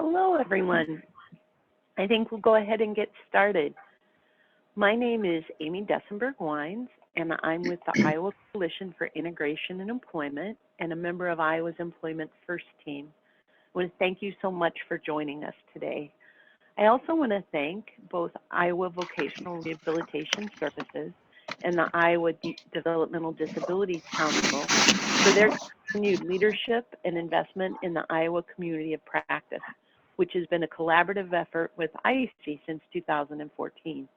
Hello, everyone. I think we'll go ahead and get started. My name is Amy Dessenberg-Wines, and I'm with the Iowa Coalition for Integration and Employment and a member of Iowa's Employment First team. I want to thank you so much for joining us today. I also want to thank both Iowa Vocational Rehabilitation Services and the Iowa Developmental Disabilities Council for their continued leadership and investment in the Iowa community of practice, which has been a collaborative effort with IAC since 2014.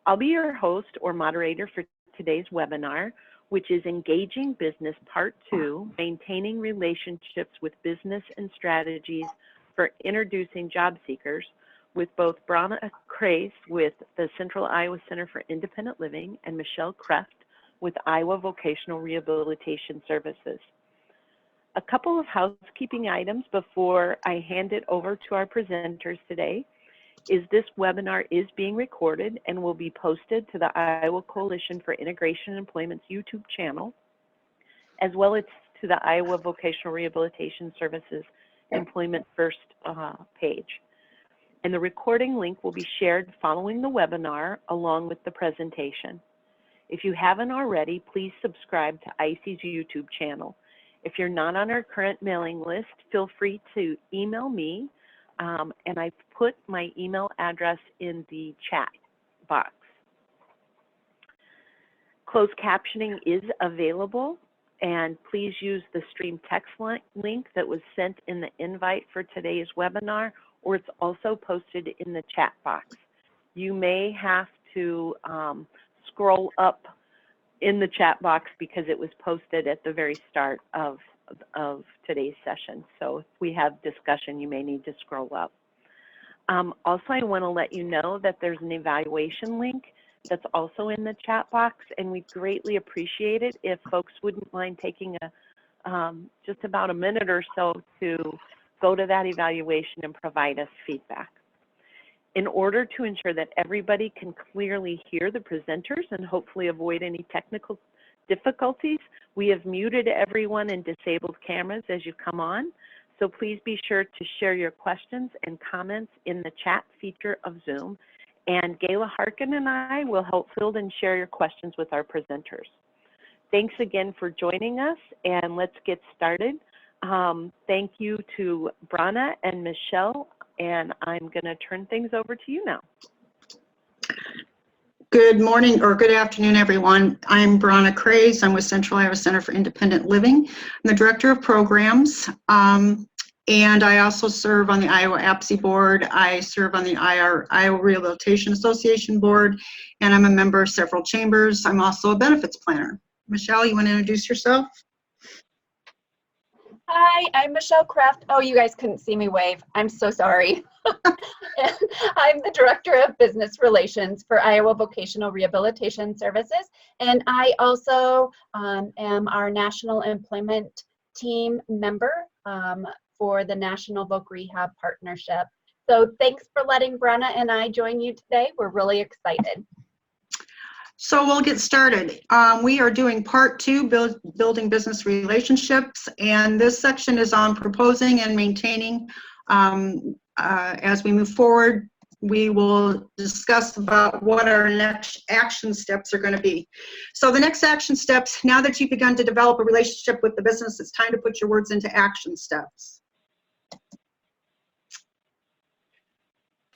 I'll be your host or moderator for today's webinar, which is Engaging Business Part 2, Maintaining Relationships with Business and Strategies for Introducing Job Seekers, with both Brana Kreis with the Central Iowa Center for Independent Living and Michelle Kreft with Iowa Vocational Rehabilitation Services. A couple of housekeeping items before I hand it over to our presenters today is this webinar is being recorded and will be posted to the Iowa Coalition for Integration and Employment's YouTube channel, as well as to the Iowa Vocational Rehabilitation Services Employment First page. And the recording link will be shared following the webinar along with the presentation. If you haven't already, please subscribe to IC's YouTube channel. If you're not on our current mailing list, feel free to email me, and I've put my email address in the chat box. Closed captioning is available, and please use the stream text link that was sent in the invite for today's webinar, or it's also posted in the chat box. You may have to scroll up in the chat box because it was posted at the very start of today's session. So if we have discussion, you may need to scroll up. Also, I want to let you know that there's an evaluation link that's also in the chat box, and we greatly appreciate it if folks wouldn't mind taking just about a minute or so to go to that evaluation and provide us feedback. In order to ensure that everybody can clearly hear the presenters and hopefully avoid any technical difficulties, we have muted everyone and disabled cameras as you come on. So please be sure to share your questions and comments in the chat feature of Zoom. And Gayla Harkin and I will help field and share your questions with our presenters. Thanks again for joining us, and let's get started. Thank you to Brana and Michelle, and I'm going to turn things over to you now. Good morning or good afternoon, everyone. I'm Brana Kreis. I'm with Central Iowa Center for Independent Living. I'm the Director of Programs, and I also serve on the Iowa APSI Board. I serve on the Iowa Rehabilitation Association Board, and I'm a member of several chambers. I'm also a benefits planner. Michelle, you want to introduce yourself? Hi, I'm Michelle Kreft. Oh, you guys couldn't see me wave. I'm so sorry. I'm the Director of Business Relations for Iowa Vocational Rehabilitation Services, and I also am our National Employment Team member for the National Voc Rehab Partnership. So thanks for letting Brana and I join you today. We're really excited. So we'll get started. We are doing part 2, building business relationships, and this section is on proposing and maintaining. As we move forward, we will discuss about what our next action steps are going to be. So the next action steps, now that you've begun to develop a relationship with the business, it's time to put your words into action steps.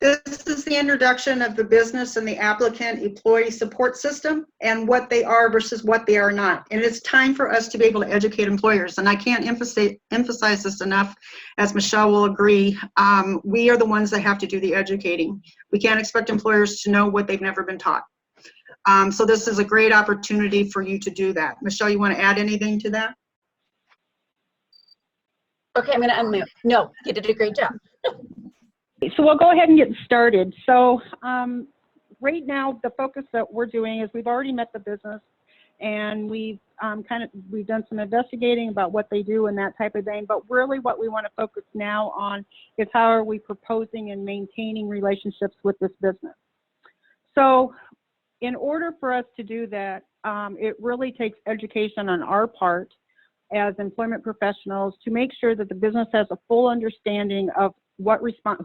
This is the introduction of the business and the applicant employee support system and what they are versus what they are not. And it's time for us to be able to educate employers. And I can't emphasize this enough, as Michelle will agree. We are the ones that have to do the educating. We can't expect employers to know what they've never been taught. So this is a great opportunity for you to do that. Michelle, you want to add anything to that? Okay, I'm going to unmute. No, you did a great job. So we'll go ahead and get started. So right now, the focus that we're doing is we've already met the business, and we've done some investigating about what they do and that type of thing. But really, what we want to focus now on is how are we proposing and maintaining relationships with this business. So in order for us to do that, it really takes education on our part as employment professionals to make sure that the business has a full understanding of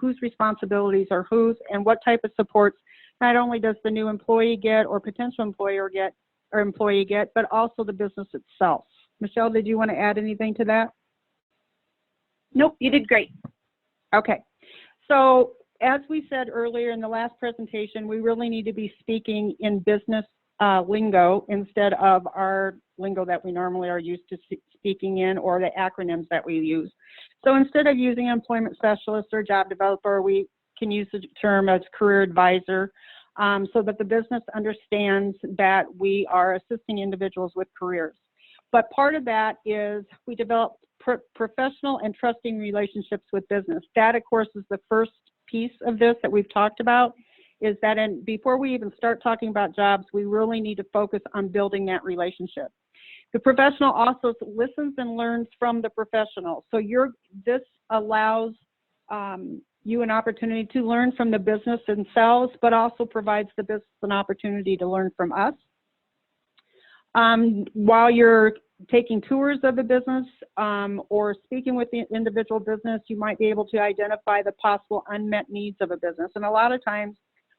whose responsibilities are whose, and what type of supports not only does the new employee get or potential employer get or employee get, but also the business itself. Michelle, did you want to add anything to that? Nope, you did great. Okay. So as we said earlier in the last presentation, we really need to be speaking in business lingo instead of our lingo that we normally are used to speaking in, or the acronyms that we use. So instead of using employment specialist or job developer, we can use the term as career advisor, so that the business understands that we are assisting individuals with careers. But part of that is we develop professional and trusting relationships with business. That, of course, is the first piece of this that we've talked about, is that before we even start talking about jobs, we really need to focus on building that relationship. The professional also listens and learns from the professional. So this allows you an opportunity to learn from the business themselves, but also provides the business an opportunity to learn from us. While you're taking tours of the business or speaking with the individual business, you might be able to identify the possible unmet needs of a business. And a lot of times,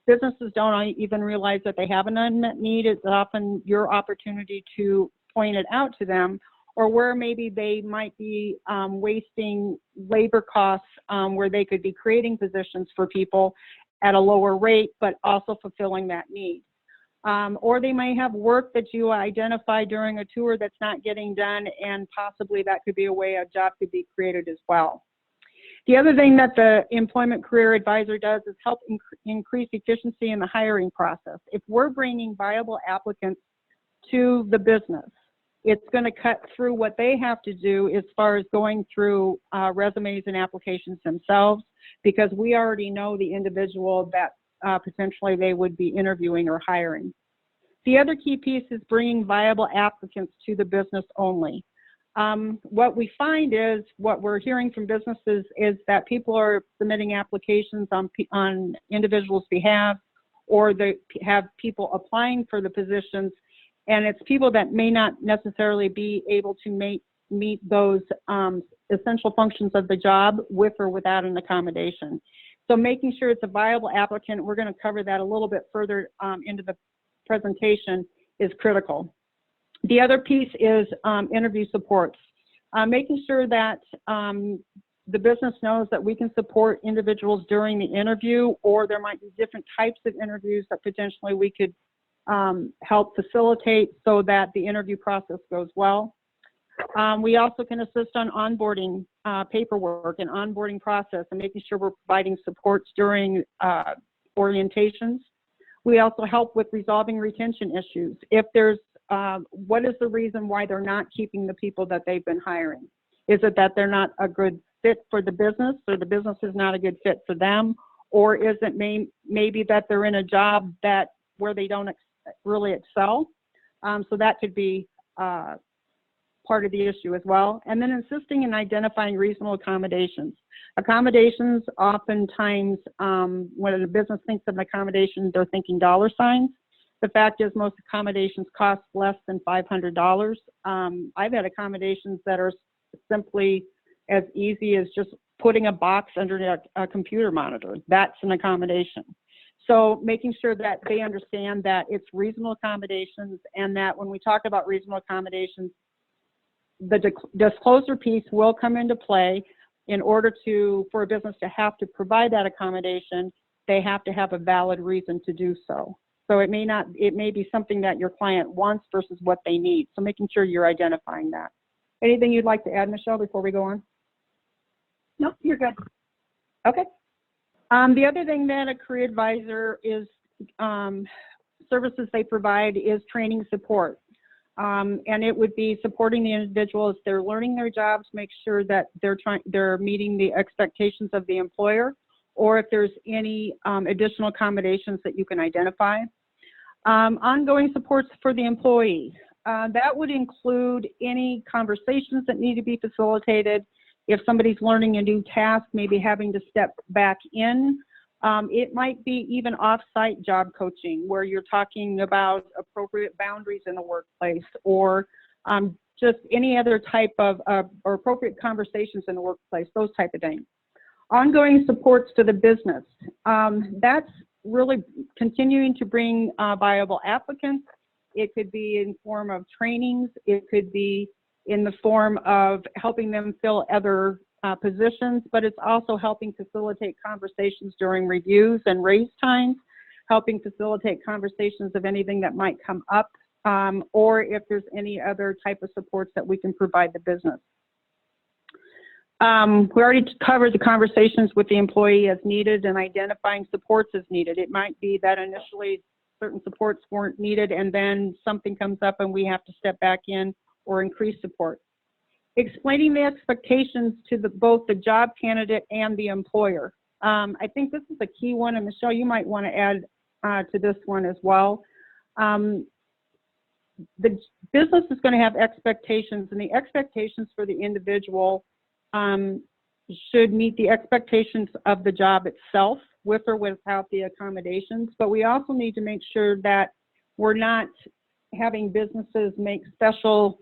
businesses don't even realize that they have an unmet need. It's often your opportunity to point it out to them, or where maybe they might be wasting labor costs where they could be creating positions for people at a lower rate, but also fulfilling that need. Or they may have work that you identify during a tour that's not getting done, and possibly that could be a way a job could be created as well. The other thing that the employment career advisor does is help increase efficiency in the hiring process. If we're bringing viable applicants to the business, it's going to cut through what they have to do as far as going through resumes and applications themselves, because we already know the individual that potentially they would be interviewing or hiring. The other key piece is bringing viable applicants to the business only. What we find is, what we're hearing from businesses is that people are submitting applications on individuals' behalf, or they have people applying for the positions, and it's people that may not necessarily be able to meet those essential functions of the job with or without an accommodation. So making sure it's a viable applicant, we're going to cover that a little bit further into the presentation, is critical. The other piece is interview supports. Making sure that the business knows that we can support individuals during the interview, or there might be different types of interviews that potentially we could help facilitate so that the interview process goes well. We also can assist on onboarding paperwork and onboarding process, and making sure we're providing supports during orientations. We also help with resolving retention issues. If there's, what is the reason why they're not keeping the people that they've been hiring? Is it that they're not a good fit for the business, or the business is not a good fit for them? Or is it maybe that they're in a job where they don't really excel? So that could be part of the issue as well. And then insisting in identifying reasonable accommodations. Accommodations, oftentimes, when a business thinks of an accommodation, they're thinking dollar signs. The fact is, most accommodations cost less than $500. I've had accommodations that are simply as easy as just putting a box under a computer monitor. That's an accommodation. So making sure that they understand that it's reasonable accommodations, and that when we talk about reasonable accommodations, the disclosure piece will come into play. In order for a business to have to provide that accommodation, they have to have a valid reason to do so. So it may be something that your client wants versus what they need. So making sure you're identifying that. Anything you'd like to add, Michelle, before we go on? Nope, you're good. Okay. The other thing that a career advisor is, services they provide is training support. And it would be supporting the individual as they're learning their jobs, make sure that they're meeting the expectations of the employer, or if there's any additional accommodations that you can identify. Ongoing supports for the employee. That would include any conversations that need to be facilitated. If somebody's learning a new task, maybe having to step back in. It might be even off-site job coaching, where you're talking about appropriate boundaries in the workplace, or just any other type of or appropriate conversations in the workplace, those type of things. Ongoing supports to the business. That's really continuing to bring viable applicants. It could be in form of trainings. It could be in the form of helping them fill other positions, but it's also helping facilitate conversations during reviews and raise times, helping facilitate conversations of anything that might come up, or if there's any other type of supports that we can provide the business. We already covered the conversations with the employee as needed and identifying supports as needed. It might be that initially certain supports weren't needed and then something comes up and we have to step back in or increase support. Explaining the expectations to both the job candidate and the employer. I think this is a key one, and Michelle, you might want to add to this one as well. The business is going to have expectations, and the expectations for the individual should meet the expectations of the job itself, with or without the accommodations. But we also need to make sure that we're not having businesses make special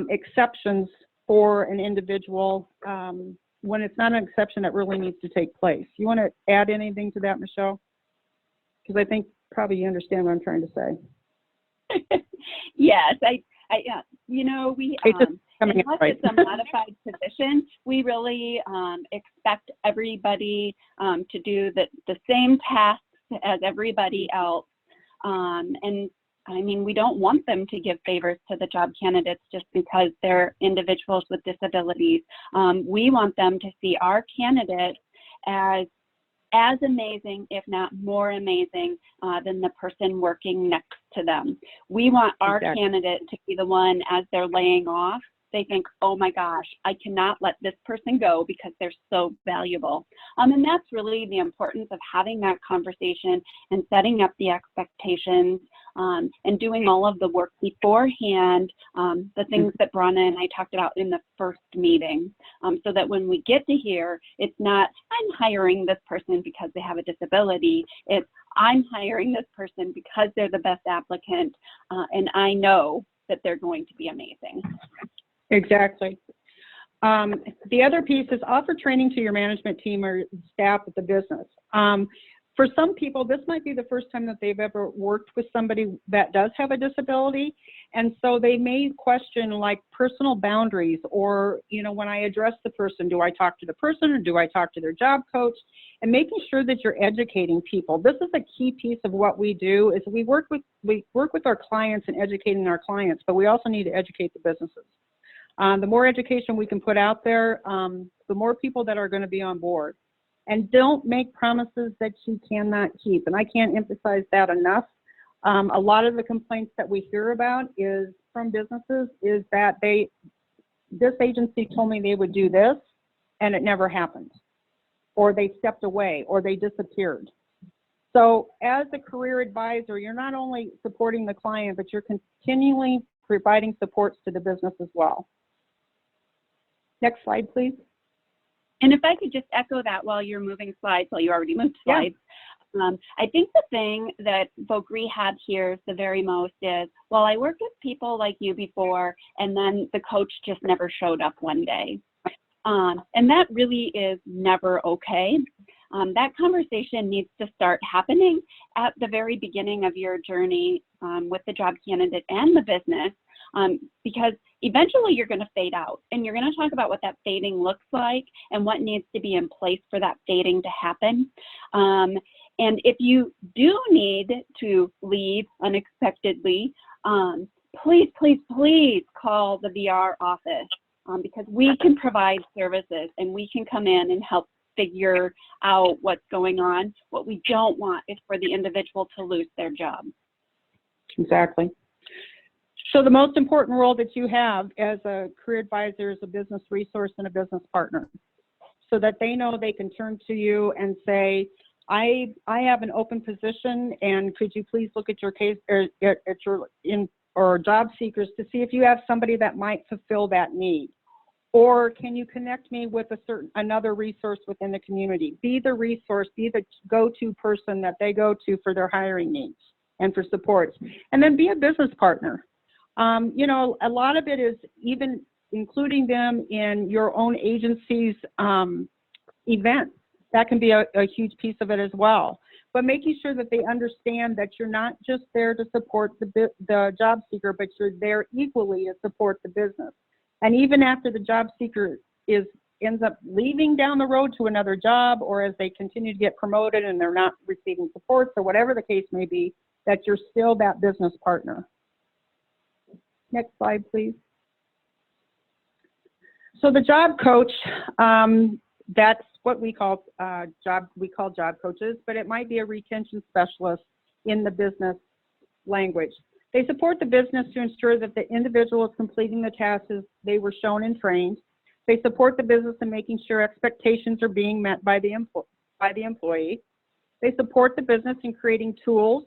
exceptions for an individual when it's not an exception that really needs to take place. You want to add anything to that, Michelle? Because I think probably you understand what I'm trying to say. Yes, you know, unless it's a modified position, we really expect everybody to do the same tasks as everybody else. And I mean, we don't want them to give favors to the job candidates just because they're individuals with disabilities. We want them to see our candidates as amazing, if not more amazing, than the person working next to them. We want our candidate to be the one, as they're laying off, they think, oh my gosh, I cannot let this person go because they're so valuable. And that's really the importance of having that conversation and setting up the expectations and doing all of the work beforehand, the things that Brana and I talked about in the first meeting, so that when we get to here, it's not, I'm hiring this person because they have a disability. It's, I'm hiring this person because they're the best applicant, and I know that they're going to be amazing. Exactly. The other piece is offer training to your management team or staff at the business. For some people, this might be the first time that they've ever worked with somebody that does have a disability. And so they may question like personal boundaries, or, you know, when I address the person, do I talk to the person or do I talk to their job coach? And making sure that you're educating people. This is a key piece of what we do, is we work with our clients and educating our clients, but we also need to educate the businesses. The more education we can put out there, the more people that are going to be on board. And don't make promises that you cannot keep. And I can't emphasize that enough. A lot of the complaints that we hear about is from businesses is that this agency told me they would do this and it never happened. Or they stepped away, or they disappeared. So as a career advisor, you're not only supporting the client, but you're continually providing supports to the business as well. Next slide, please. And if I could just echo that while you're moving slides, well, you already moved slides. Yeah. I think the thing that Voc Rehab hears the very most is, well, I worked with people like you before, and then the coach just never showed up one day. And that really is never okay. That conversation needs to start happening at the very beginning of your journey with the job candidate and the business, because eventually you're going to fade out, and you're going to talk about what that fading looks like and what needs to be in place for that fading to happen. And if you do need to leave unexpectedly, please, please, please call the VR office, because we can provide services and we can come in and help figure out what's going on. What we don't want is for the individual to lose their job. Exactly. So the most important role that you have as a career advisor is a business resource and a business partner, so that they know they can turn to you and say, I have an open position, and could you please look at your case or job seekers to see if you have somebody that might fulfill that need. Or can you connect me with another resource within the community? Be the resource, be the go-to person that they go to for their hiring needs and for support. And then be a business partner. You know, a lot of it is even including them in your own agency's events. That can be a huge piece of it as well. But making sure that they understand that you're not just there to support the job seeker, but you're there equally to support the business. And even after the job seeker ends up leaving down the road to another job, or as they continue to get promoted and they're not receiving supports or whatever the case may be, that you're still that business partner. Next slide, please. So the job coach, that's what we call job coaches, but it might be a retention specialist in the business language. They support the business to ensure that the individual is completing the tasks they were shown and trained. They support the business in making sure expectations are being met by the employee. They support the business in creating tools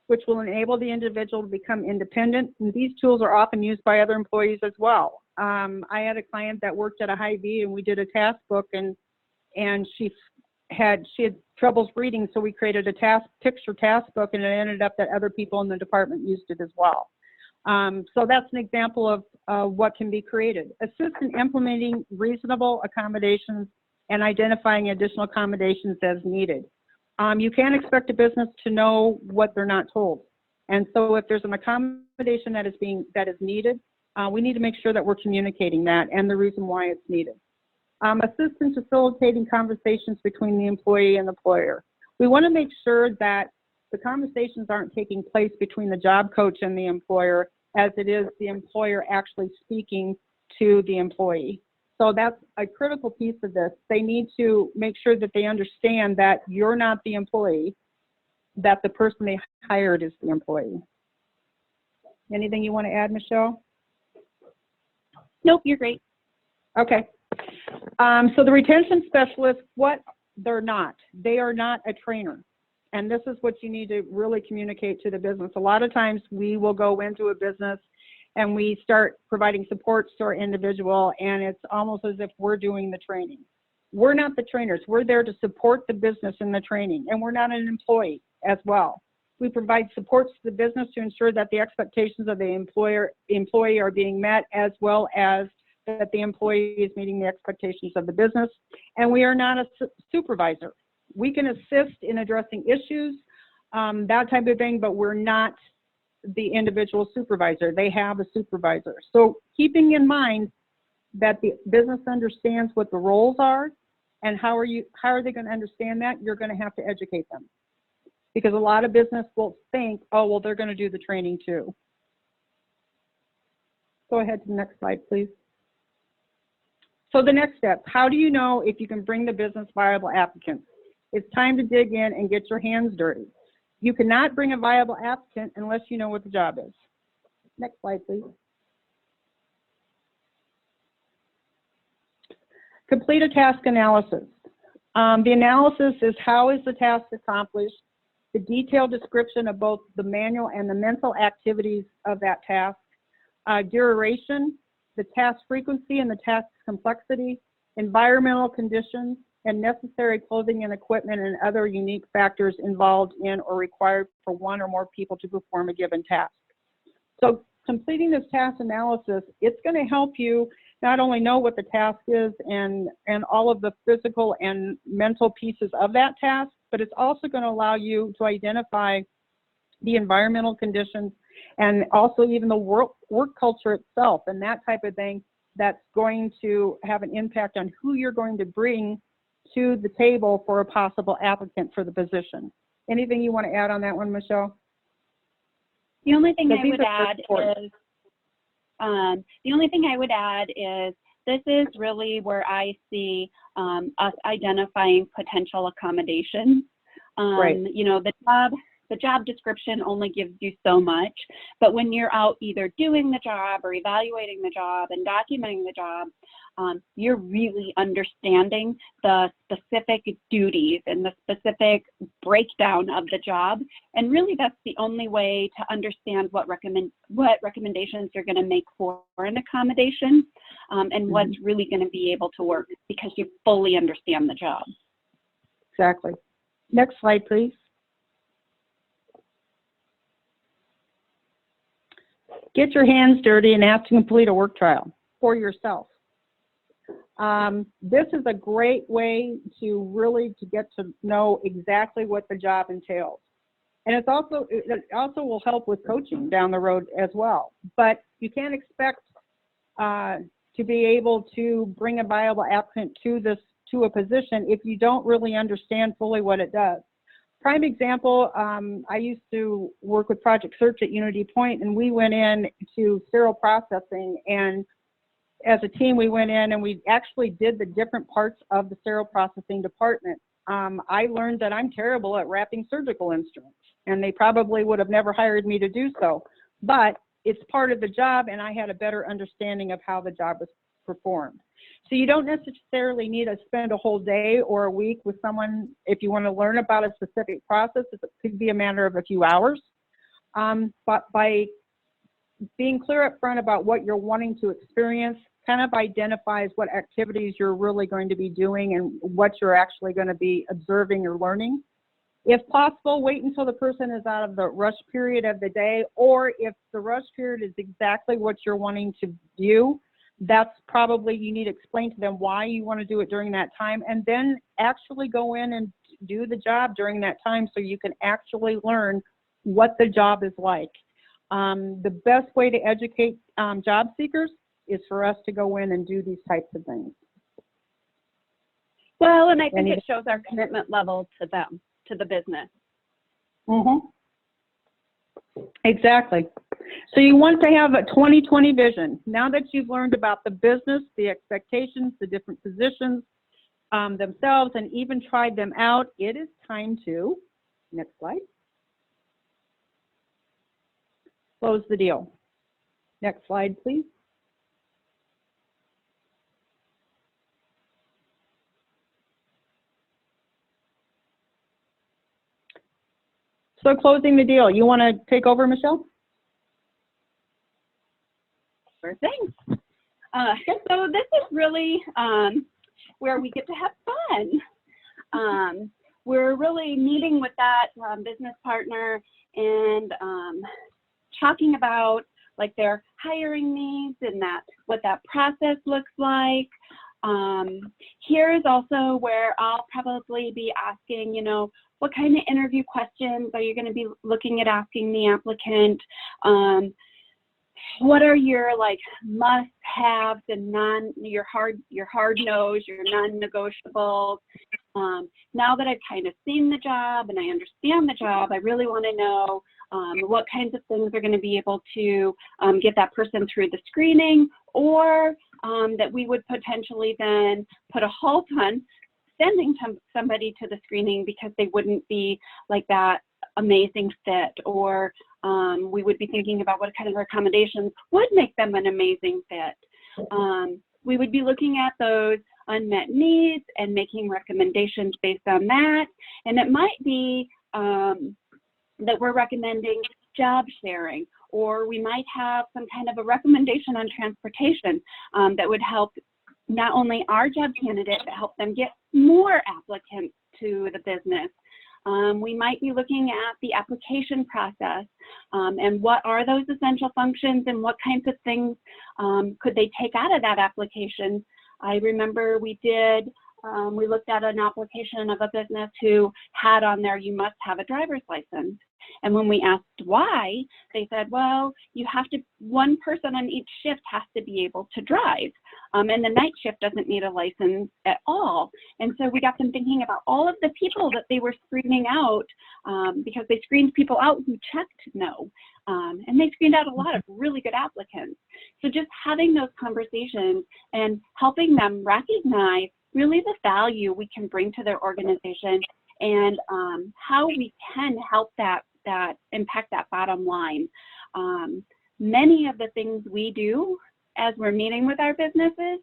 which will enable the individual to become independent, and these tools are often used by other employees as well. I had a client that worked at a Hy-Vee, and we did a task book, and she had troubles reading, so we created a picture task book, and it ended up that other people in the department used it as well. So that's an example of what can be created. Assist in implementing reasonable accommodations and identifying additional accommodations as needed. You can't expect a business to know what they're not told. And so if there's an accommodation that is needed, we need to make sure that we're communicating that and the reason why it's needed. Assist in facilitating conversations between the employee and the employer. We want to make sure that the conversations aren't taking place between the job coach and the employer as it is the employer actually speaking to the employee. So that's a critical piece of this. They need to make sure that they understand that you're not the employee, that the person they hired is the employee. Anything you want to add, Michelle? Nope, you're great. Okay. So the retention specialist, what they're not. They are not a trainer. And this is what you need to really communicate to the business. A lot of times we will go into a business and we start providing supports to our individual, and it's almost as if we're doing the training. We're not the trainers. We're there to support the business in the training, and we're not an employee as well. We provide supports to the business to ensure that the expectations of the employee are being met, as well as that the employee is meeting the expectations of the business. And we are not a supervisor. We can assist in addressing issues, that type of thing, but we're not the individual supervisor. They have a supervisor. So keeping in mind that the business understands what the roles are and how are they going to understand that, you're going to have to educate them. Because a lot of business will think, oh, well, they're going to do the training too. Go ahead to the next slide, please. So the next step, how do you know if you can bring the business viable applicants? It's time to dig in and get your hands dirty. You cannot bring a viable applicant unless you know what the job is. Next slide, please. Complete a task analysis. The analysis is how is the task accomplished, the detailed description of both the manual and the mental activities of that task, duration, the task frequency and the task complexity, environmental conditions, and necessary clothing and equipment and other unique factors involved in or required for one or more people to perform a given task. So completing this task analysis, it's going to help you not only know what the task is and all of the physical and mental pieces of that task, but it's also going to allow you to identify the environmental conditions and also even the work culture itself and that type of thing that's going to have an impact on who you're going to bring to the table for a possible applicant for the position. Anything you want to add on that one, Michelle? The only thing I would add is this is really where I see us identifying potential accommodations. Right. You know, the job description only gives you so much, but when you're out either doing the job or evaluating the job and documenting the job, you're really understanding the specific duties and the specific breakdown of the job. And really that's the only way to understand what recommendations you're going to make for an accommodation and what's really going to be able to work because you fully understand the job. Exactly. Next slide, please. Get your hands dirty and ask to complete a work trial for yourself. This is a great way to really to get to know exactly what the job entails. And it also will help with coaching down the road as well. But you can't expect to be able to bring a viable applicant to a position if you don't really understand fully what it does. Prime example, I used to work with Project Search at Unity Point, and we went in to serial processing, and as a team we went in and we actually did the different parts of the serial processing department. I learned that I'm terrible at wrapping surgical instruments, and they probably would have never hired me to do so, but it's part of the job, and I had a better understanding of how the job was performed. So you don't necessarily need to spend a whole day or a week with someone if you want to learn about a specific process. It could be a matter of a few hours. But by being clear up front about what you're wanting to experience kind of identifies what activities you're really going to be doing and what you're actually going to be observing or learning. If possible, wait until the person is out of the rush period of the day, or if the rush period is exactly what you're wanting to do, that's probably, you need to explain to them why you want to do it during that time, and then actually go in and do the job during that time so you can actually learn what the job is like. The best way to educate job seekers is for us to go in and do these types of things. Well, and I think it shows our commitment level to them, to the business. Mm-hmm. Exactly. So you want to have a 20/20 vision. Now that you've learned about the business, the expectations, the different positions themselves, and even tried them out, it is time to, next slide, close the deal. Next slide, please. So closing the deal, you want to take over, Michelle? Sure thing. So this is really where we get to have fun. We're really meeting with that business partner and talking about like their hiring needs and what that process looks like. Here's also where I'll probably be asking, you know, what kind of interview questions are you going to be looking at asking the applicant? What are your like must-haves and your hard nose, your non-negotiables? Now that I've kind of seen the job and I understand the job, I really want to know what kinds of things are going to be able to get that person through the screening, or that we would potentially then put a halt on sending somebody to the screening because they wouldn't be like that amazing fit, or we would be thinking about what kind of accommodations would make them an amazing fit. We would be looking at those unmet needs and making recommendations based on that. And it might be that we're recommending job sharing, or we might have some kind of a recommendation on transportation that would help not only our job candidate, but help them get more applicants to the business. We might be looking at the application process and what are those essential functions and what kinds of things could they take out of that application. I remember we looked at an application of a business who had on there, you must have a driver's license. And when we asked why, they said, well, one person on each shift has to be able to drive. And the night shift doesn't need a license at all. And so we got them thinking about all of the people that they were screening out because they screened people out who checked no. And they screened out a lot of really good applicants. So just having those conversations and helping them recognize really the value we can bring to their organization and how we can help that impact that bottom line. Many of the things we do as we're meeting with our businesses,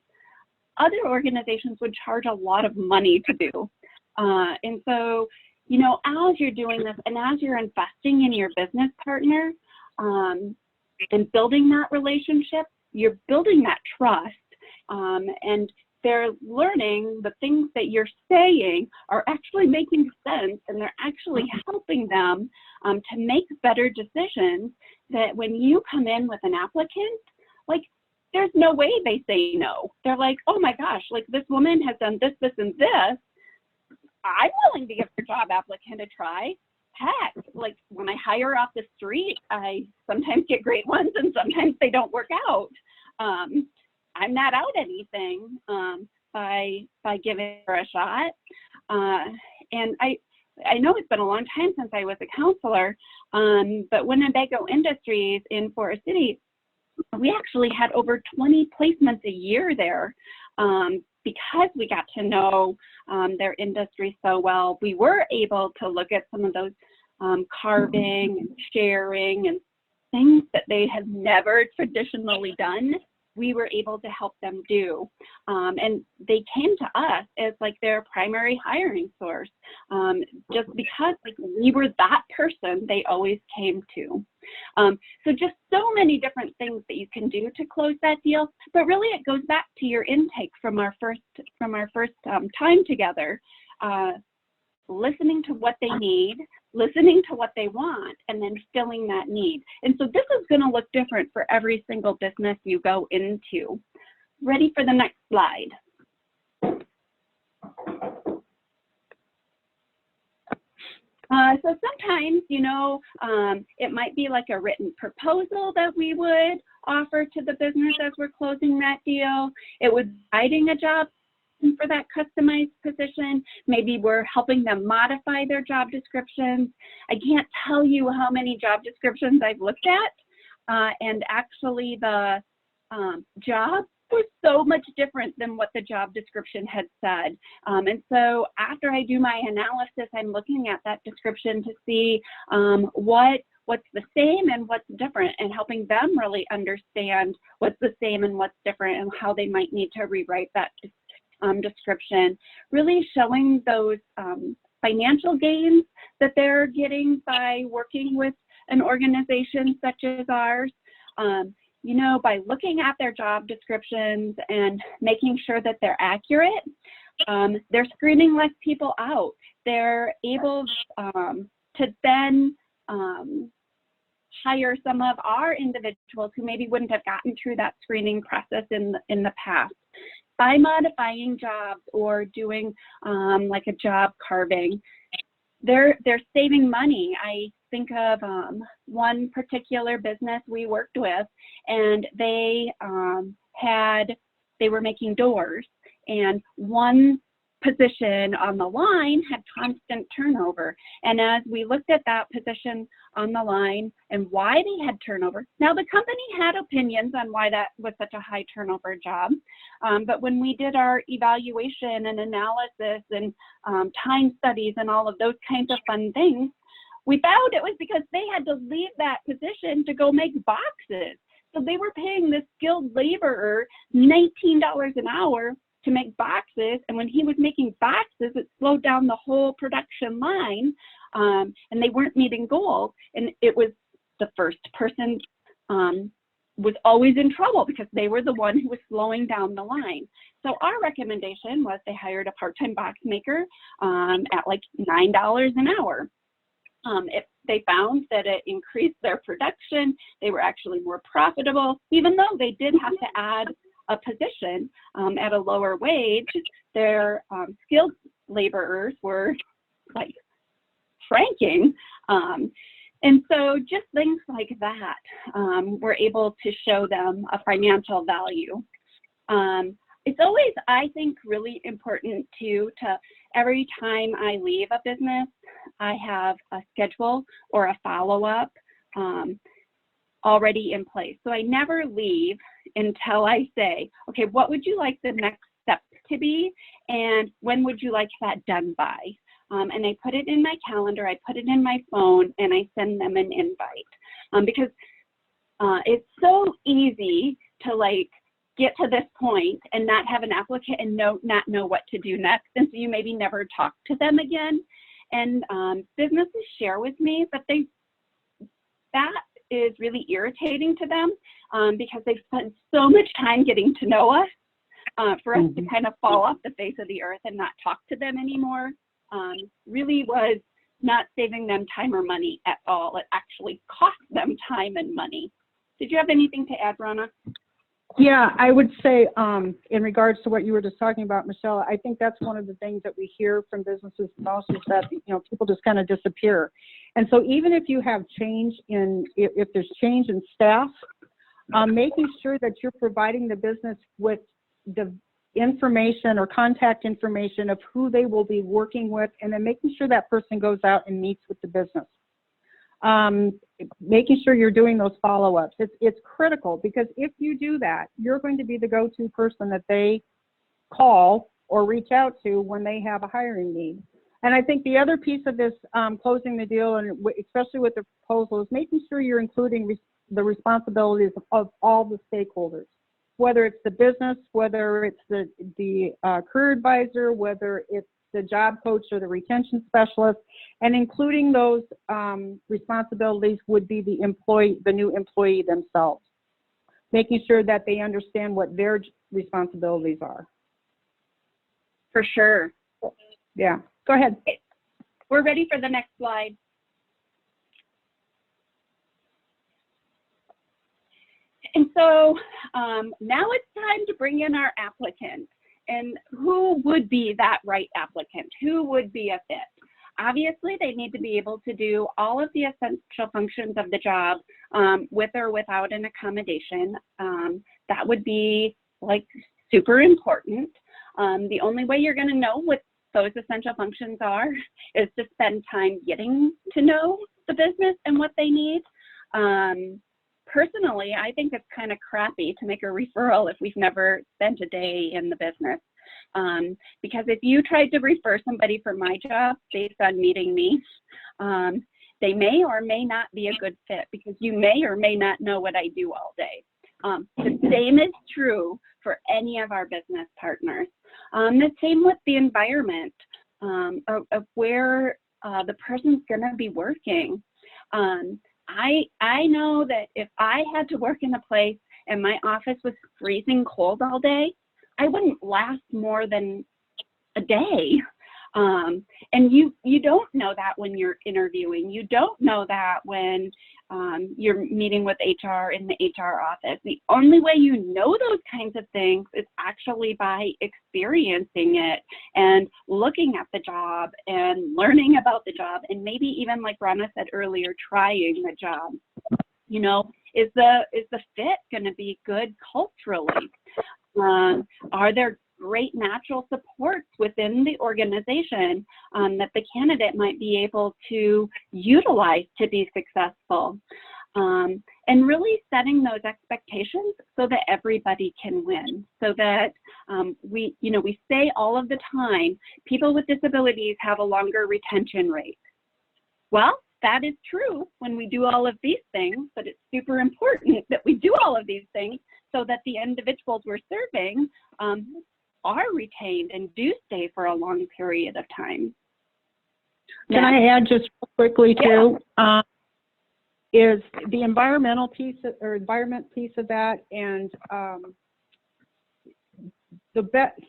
other organizations would charge a lot of money to do. And so, you know, as you're doing this and as you're investing in your business partner and building that relationship, you're building that trust, and they're learning the things that you're saying are actually making sense, and they're actually helping them to make better decisions, that when you come in with an applicant, like, there's no way they say no. They're like, oh my gosh, like this woman has done this, this, and this. I'm willing to give her job applicant a try. Heck, like when I hire off the street, I sometimes get great ones and sometimes they don't work out. I'm not out anything by giving her a shot. And I know it's been a long time since I was a counselor, but Winnebago Industries in Forest City, we actually had over 20 placements a year there because we got to know their industry so well. We were able to look at some of those carving and sharing and things that they had never traditionally done. We were able to help them do. And they came to us as like their primary hiring source, just because like we were that person they always came to. So just so many different things that you can do to close that deal, but really it goes back to your intake from our first time together. Listening to what they need, listening to what they want, and then filling that need. And so this is going to look different for every single business you go into. Ready for the next slide. So sometimes, you know, it might be like a written proposal that we would offer to the business as we're closing that deal. It would be writing a job for that customized position. Maybe we're helping them modify their job descriptions. I can't tell you how many job descriptions I've looked at, and actually the job was so much different than what the job description had said. And so after I do my analysis, I'm looking at that description to see what's the same and what's different, and helping them really understand what's the same and what's different and how they might need to rewrite that description, really showing those financial gains that they're getting by working with an organization such as ours. You know, by looking at their job descriptions and making sure that they're accurate, they're screening less people out. They're able to then hire some of our individuals who maybe wouldn't have gotten through that screening process in the past. By modifying jobs or doing like a job carving, they're saving money. I think of one particular business we worked with, and they were making doors, and one position on the line had constant turnover. And as we looked at that position on the line and why they had turnover, now the company had opinions on why that was such a high turnover job. But when we did our evaluation and analysis and time studies and all of those kinds of fun things, we found it was because they had to leave that position to go make boxes. So they were paying this skilled laborer $19 an hour to make boxes, and when he was making boxes, it slowed down the whole production line, and they weren't meeting goals. And it was the first person was always in trouble because they were the one who was slowing down the line. So our recommendation was they hired a part-time box maker at like $9 an hour. They found that it increased their production. They were actually more profitable, even though they did have to add a position at a lower wage. Their skilled laborers were like franking. And so just things like that, we're able to show them a financial value. It's always, I think, really important to every time I leave a business, I have a schedule or a follow-up already in place. So I never leave until I say, okay, what would you like the next step to be? And when would you like that done by? And I put it in my calendar, I put it in my phone, and I send them an invite. Because it's so easy to like get to this point and not have an applicant and not know what to do next. And so you maybe never talk to them again. And businesses share with me that that is really irritating to them because they've spent so much time getting to know us for us to kind of fall off the face of the earth and not talk to them anymore. Really was not saving them time or money at all. It actually cost them time and money. Did you have anything to add, Rana? Yeah, I would say, in regards to what you were just talking about, Michelle, I think that's one of the things that we hear from businesses most is that, people just kind of disappear. And so even if you have change if there's change in staff, making sure that you're providing the business with the information or contact information of who they will be working with, and then making sure that person goes out and meets with the business. Making sure you're doing those follow-ups. It's critical, because if you do that, you're going to be the go-to person that they call or reach out to when they have a hiring need. And I think the other piece of this closing the deal, and especially with the proposal, is making sure you're including the responsibilities of all the stakeholders, whether it's the business, whether it's the career advisor, whether it's the job coach or the retention specialist, and including those responsibilities would be the new employee themselves, making sure that they understand what their responsibilities are. For sure. Yeah, go ahead. We're ready for the next slide. And so now it's time to bring in our applicant. And who would be that right applicant? Who would be a fit? Obviously, they need to be able to do all of the essential functions of the job with or without an accommodation. That would be like super important. The only way you're going to know what those essential functions are is to spend time getting to know the business and what they need. Personally, I think it's kind of crappy to make a referral if we've never spent a day in the business. Because if you tried to refer somebody for my job based on meeting me, they may or may not be a good fit, because you may or may not know what I do all day. The same is true for any of our business partners. The same with the environment of where the person's going to be working. I know that if I had to work in a place and my office was freezing cold all day, I wouldn't last more than a day. And you don't know that when you're interviewing. You don't know that when you're meeting with HR in the HR office. The only way you know those kinds of things is actually by experiencing it and looking at the job and learning about the job, and maybe even, like Rana said earlier, trying the job. You know, is the fit going to be good culturally? Are there great natural supports within the organization that the candidate might be able to utilize to be successful? And really setting those expectations so that everybody can win, so that we say all of the time, people with disabilities have a longer retention rate. Well, that is true when we do all of these things, but it's super important that we do all of these things so that the individuals we're serving are retained and do stay for a long period of time. Can I add just quickly too? Yeah. Is the environmental piece or environment piece of that, and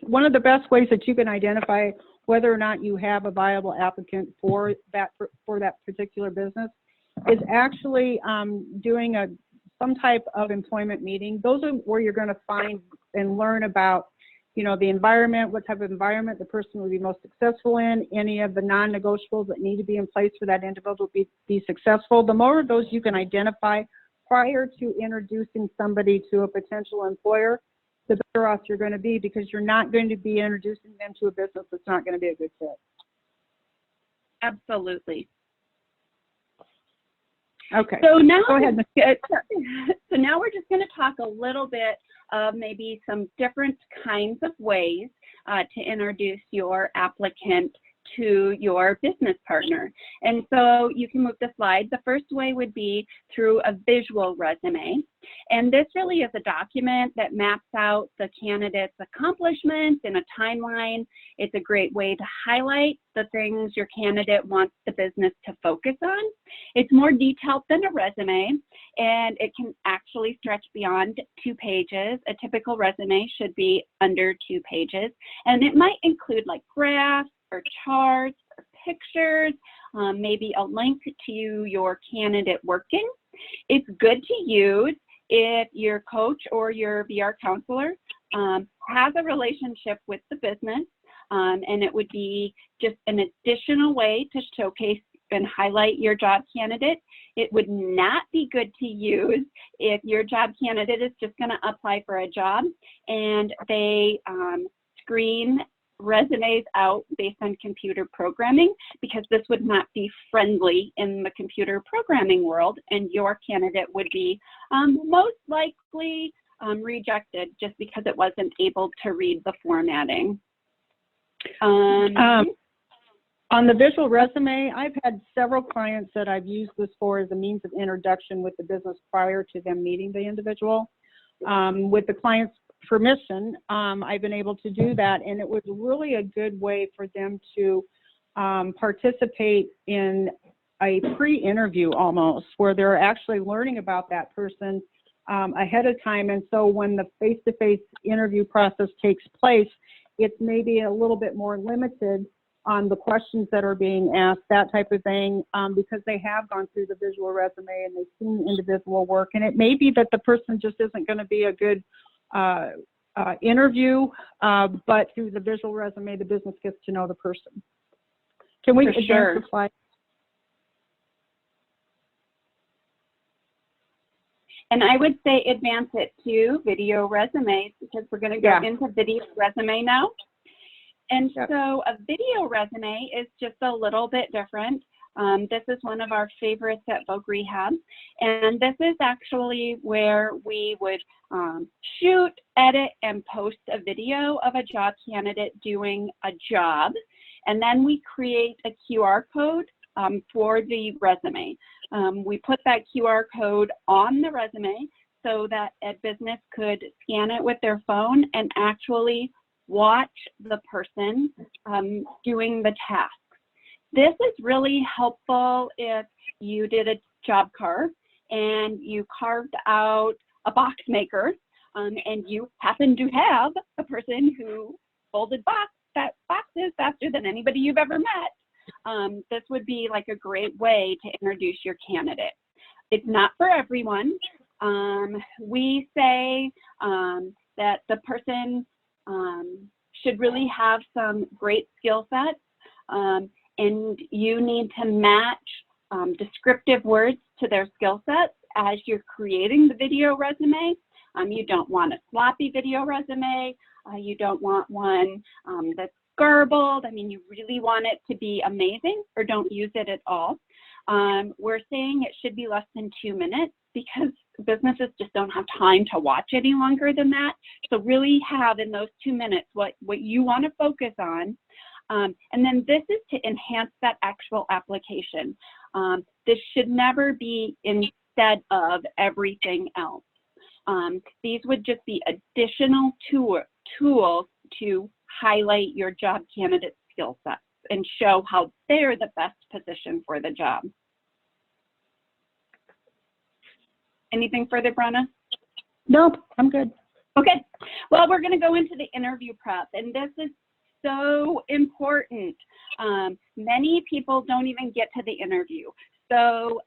one of the best ways that you can identify whether or not you have a viable applicant for that particular business is actually doing some type of employment meeting. Those are where you're going to find and learn about, the environment, what type of environment the person will be most successful in, any of the non-negotiables that need to be in place for that individual to be successful. The more of those you can identify prior to introducing somebody to a potential employer, the better off you're going to be, because you're not going to be introducing them to a business that's not going to be a good fit. Absolutely. Okay. So now, go ahead. So now we're just going to talk a little bit of maybe some different kinds of ways to introduce your applicant to your business partner. And so you can move the slide. The first way would be through a visual resume. And this really is a document that maps out the candidate's accomplishments in a timeline. It's a great way to highlight the things your candidate wants the business to focus on. It's more detailed than a resume, and it can actually stretch beyond 2 pages. A typical resume should be under 2 pages, and it might include like graphs or charts or pictures, maybe a link to your candidate working. It's good to use if your coach or your VR counselor has a relationship with the business, and it would be just an additional way to showcase and highlight your job candidate. It would not be good to use if your job candidate is just going to apply for a job and they screen resumes out based on computer programming, because this would not be friendly in the computer programming world, and your candidate would be most likely rejected just because it wasn't able to read the formatting. On the visual resume, I've had several clients that I've used this for as a means of introduction with the business prior to them meeting the individual. With the client's permission, I've been able to do that, and it was really a good way for them to participate in a pre-interview almost, where they're actually learning about that person ahead of time. And so when the face-to-face interview process takes place, it's maybe a little bit more limited on the questions that are being asked, that type of thing, because they have gone through the visual resume and they've seen individual work. And it may be that the person just isn't going to be a good interview, but through the visual resume, the business gets to know the person. Can we advance the slide? And I would say advance it to video resumes, because we're going to go into video resume now. And so a video resume is just a little bit different. This is one of our favorites at Voc Rehab. And this is actually where we would shoot, edit, and post a video of a job candidate doing a job. And then we create a QR code for the resume. We put that QR code on the resume so that a business could scan it with their phone and actually watch the person doing the task. This is really helpful if you did a job carve and you carved out a box maker, and you happen to have a person who folded boxes faster than anybody you've ever met. This would be like a great way to introduce your candidate. It's not for everyone. We say that the person should really have some great skill sets, and you need to match descriptive words to their skill sets as you're creating the video resume. You don't want a sloppy video resume. You don't want one that's garbled. I mean, you really want it to be amazing, or don't use it at all. We're saying it should be less than 2 minutes, because businesses just don't have time to watch any longer than that. So really have in those 2 minutes what you want to focus on. And then this is to enhance that actual application. This should never be instead of everything else. These would just be additional tools to highlight your job candidate skill sets and show how they're the best position for the job. Anything further, Brenna? Nope, I'm good. Okay, well, we're going to go into the interview prep, and this is so important. Many people don't even get to the interview. So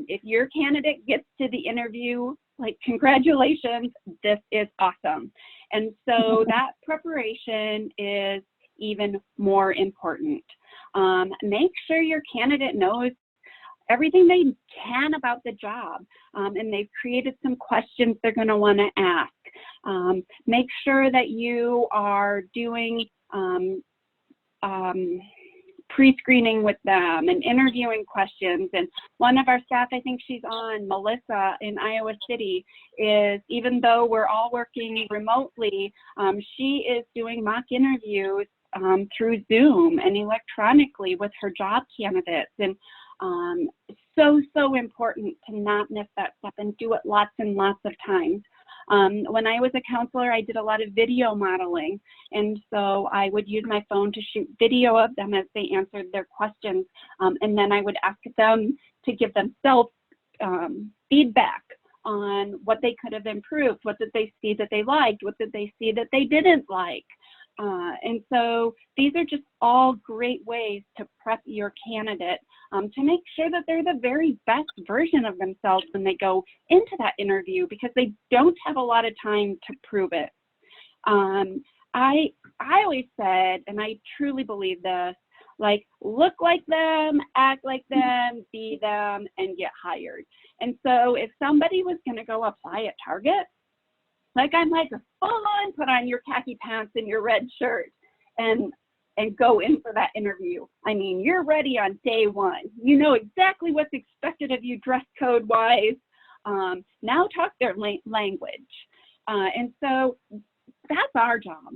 if your candidate gets to the interview, like, congratulations, this is awesome. And so that preparation is even more important. Make sure your candidate knows everything they can about the job, and they've created some questions they're going to want to ask. Make sure that you are doing pre-screening with them and interviewing questions. And one of our staff, I think she's on, Melissa in Iowa City, is, even though we're all working remotely, she is doing mock interviews through Zoom and electronically with her job candidates. And so important to not miss that step and do it lots and lots of times. When I was a counselor, I did a lot of video modeling, and so I would use my phone to shoot video of them as they answered their questions, and then I would ask them to give themselves feedback on what they could have improved, what did they see that they liked, what did they see that they didn't like. And so these are just all great ways to prep your candidate to make sure that they're the very best version of themselves when they go into that interview, because they don't have a lot of time to prove it. I always said, and I truly believe this, like, look like them, act like them, be them, and get hired. And so if somebody was going to go apply at Target, like, I'm like, full on, put on your khaki pants and your red shirt and go in for that interview. I mean, you're ready on day one. You know exactly what's expected of you dress code wise. Now talk their language. And so that's our job,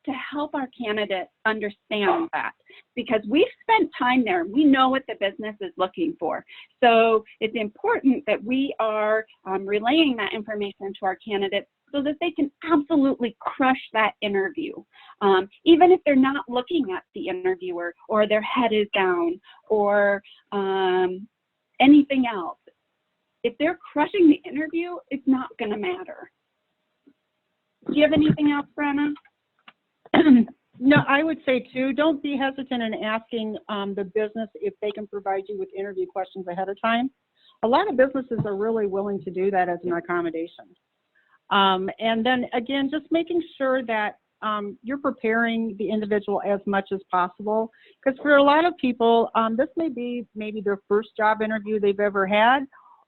to help our candidates understand that, because we've spent time there. We know what the business is looking for. So it's important that we are relaying that information to our candidates so that they can absolutely crush that interview. Even if they're not looking at the interviewer, or their head is down, or anything else. If they're crushing the interview, it's not going to matter. Do you have anything else, Brenna? No, I would say too, don't be hesitant in asking the business if they can provide you with interview questions ahead of time. A lot of businesses are really willing to do that as an accommodation. And then again, just making sure that you're preparing the individual as much as possible, because for a lot of people, this may be maybe their first job interview they've ever had,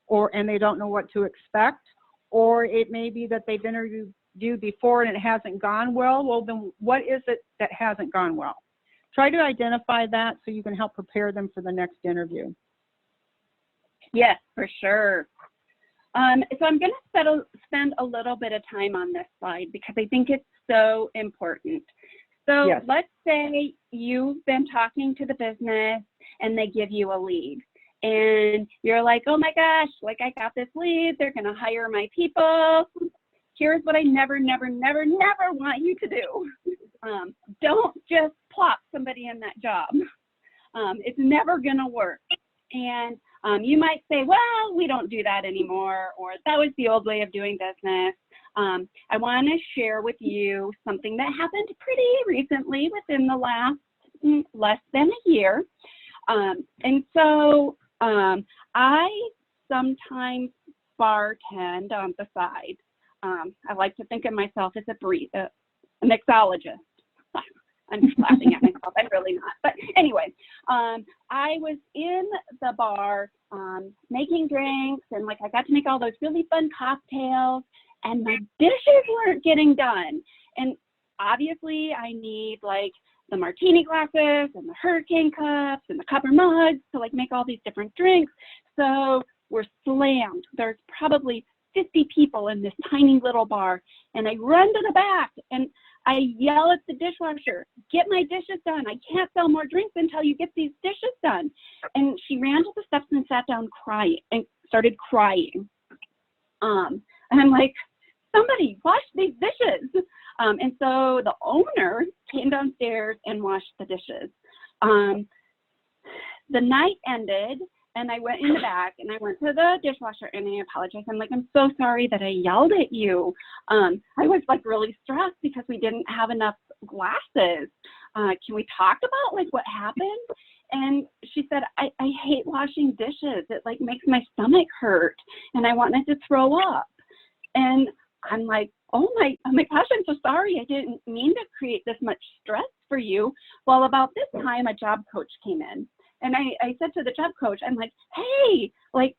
and they don't know what to expect, or it may be that they've interviewed before and it hasn't gone well. Well, then what is it that hasn't gone well? Try to identify that so you can help prepare them for the next interview. Yes, for sure. So I'm going to spend a little bit of time on this slide because I think it's so important. So Yes. Let's say you've been talking to the business and they give you a lead. And you're like, oh my gosh, like, I got this lead. They're going to hire my people. Here's what I never, never, never, never want you to do. Don't just plop somebody in that job. It's never going to work. And you might say, well, we don't do that anymore, or that was the old way of doing business. I want to share with you something that happened pretty recently, within the last less than a year. And so I sometimes bartend on the side. I like to think of myself as a mixologist. I'm laughing at myself. I'm really not. But anyway, I was in the bar making drinks, and like, I got to make all those really fun cocktails, and my dishes weren't getting done. And obviously I need like the martini glasses and the hurricane cups and the copper mugs to like make all these different drinks. So we're slammed. There's probably 50 people in this tiny little bar, and I run to the back and I yell at the dishwasher, get my dishes done. I can't sell more drinks until you get these dishes done. And she ran to the steps and sat down crying and started crying. And I'm like, somebody wash these dishes. And so the owner came downstairs and washed the dishes. The night ended, and I went in the back and I went to the dishwasher and I apologized. I'm like, I'm so sorry that I yelled at you. I was like really stressed because we didn't have enough glasses. Can we talk about like what happened? And she said, I hate washing dishes. It like makes my stomach hurt and I wanted to throw up. And I'm like, oh my gosh, I'm so sorry. I didn't mean to create this much stress for you. Well, about this time, a job coach came in. And I said to the job coach, I'm like, hey, like,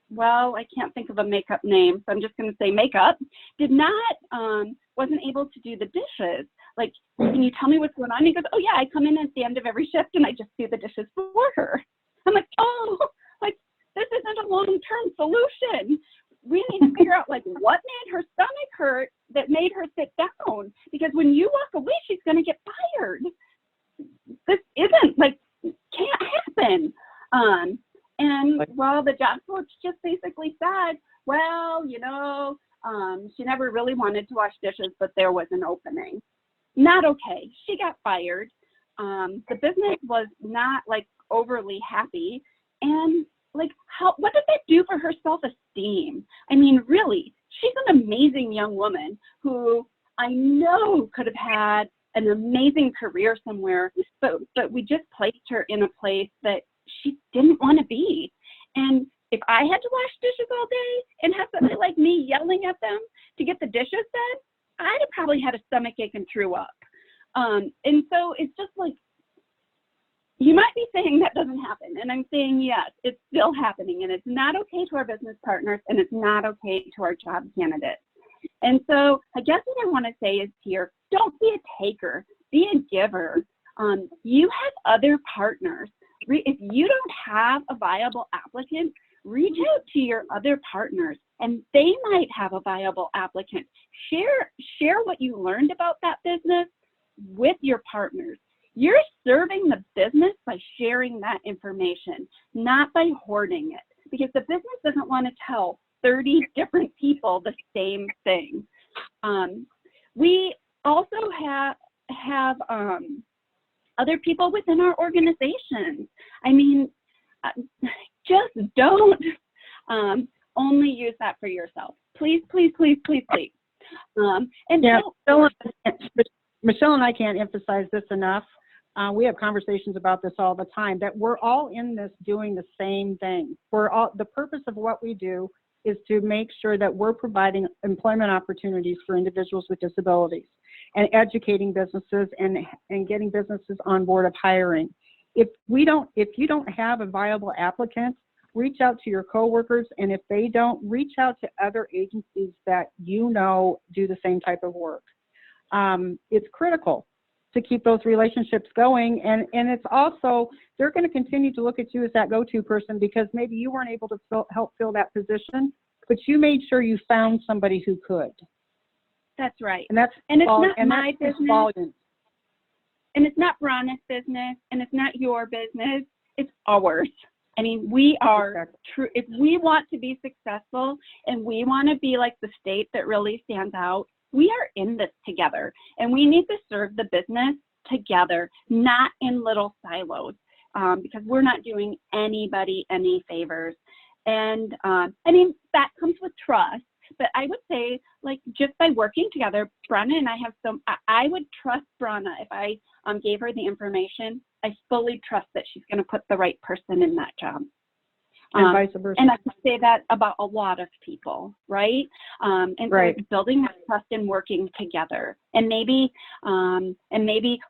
well, I can't think of a makeup name, so I'm just going to say makeup, wasn't able to do the dishes. Like, can you tell me what's going on? He goes, oh yeah, I come in at the end of every shift and I just do the dishes for her. I'm like, oh, like, this isn't a long-term solution. We need to figure out like what made her stomach hurt that made her sit down, because when you walk away, she's going to get fired. This isn't like, can't happen. And well, the job coach just basically said, well, you know, she never really wanted to wash dishes, but there was an opening. Not okay. She got fired. The business was not like overly happy. And like, what did that do for her self-esteem? I mean, really, she's an amazing young woman who I know could have had an amazing career somewhere, but we just placed her in a place that she didn't want to be. And if I had to wash dishes all day and have somebody like me yelling at them to get the dishes done, I'd have probably had a stomachache and threw up. And so it's just like, you might be saying that doesn't happen, and I'm saying yes, it's still happening, and it's not okay to our business partners, and it's not okay to our job candidates. And so I guess what I want to say is here, don't be a taker, be a giver. You have other partners. If you don't have a viable applicant, reach out to your other partners, and they might have a viable applicant. Share what you learned about that business with your partners. You're serving the business by sharing that information, not by hoarding it, because the business doesn't want to tell 30 different people the same thing. We also have other people within our organizations. I mean, just don't only use that for yourself. Please, please, please, please, please. And yeah, Michelle and I can't emphasize this enough. We have conversations about this all the time, that we're all in this doing the same thing. The purpose of what we do is to make sure that we're providing employment opportunities for individuals with disabilities and educating businesses and getting businesses on board of hiring. If you don't have a viable applicant, reach out to your coworkers, and if they don't, reach out to other agencies that you know do the same type of work. It's critical to keep those relationships going, and it's also, they're going to continue to look at you as that go-to person because maybe you weren't able to help fill that position, but you made sure you found somebody who could. That's right. And it's not my business. Volume. And it's not Bronna's business, and it's not your business, it's ours. I mean, we are true. If we want to be successful and we want to be like the state that really stands out, we are in this together, and we need to serve the business together, not in little silos, because we're not doing anybody any favors. And I mean, that comes with trust. But I would say, like, just by working together, Brenna and I have I would trust Brenna if I gave her the information. I fully trust that she's going to put the right person in that job. And vice versa. And I can say that about a lot of people, right? And so it's building that trust and working together. And maybe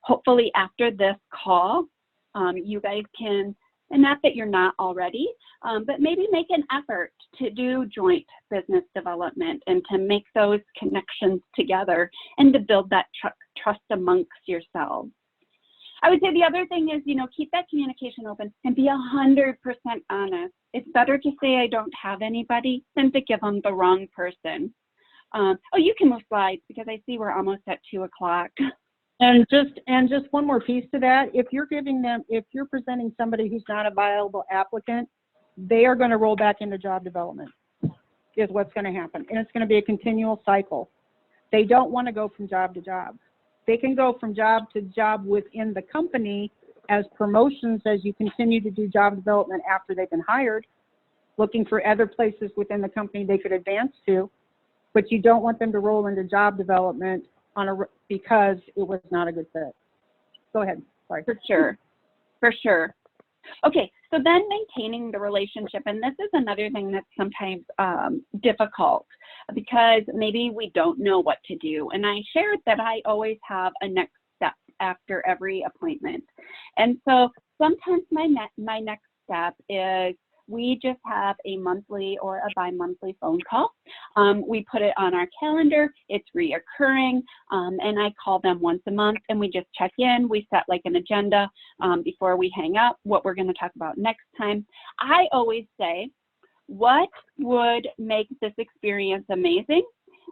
hopefully after this call, you guys can, and not that you're not already, but maybe make an effort to do joint business development and to make those connections together and to build that trust amongst yourselves. I would say the other thing is, keep that communication open and be 100% honest. It's better to say I don't have anybody than to give them the wrong person. You can move slides because I see we're almost at 2 o'clock. And just one more piece to that, if you're presenting somebody who's not a viable applicant, they are going to roll back into job development, is what's going to happen. And it's going to be a continual cycle. They don't want to go from job to job. They can go from job to job within the company as promotions as you continue to do job development after they've been hired, looking for other places within the company they could advance to, but you don't want them to roll into job development because it was not a good fit. Go ahead. Sorry. For sure. Okay, so then maintaining the relationship, and this is another thing that's sometimes difficult because maybe we don't know what to do. And I shared that I always have a next step after every appointment. And so sometimes my next step is we just have a monthly or a bi-monthly phone call. We put it on our calendar, it's reoccurring, and I call them once a month and we just check in. We set like an agenda before we hang up, what we're gonna talk about next time. I always say, what would make this experience amazing?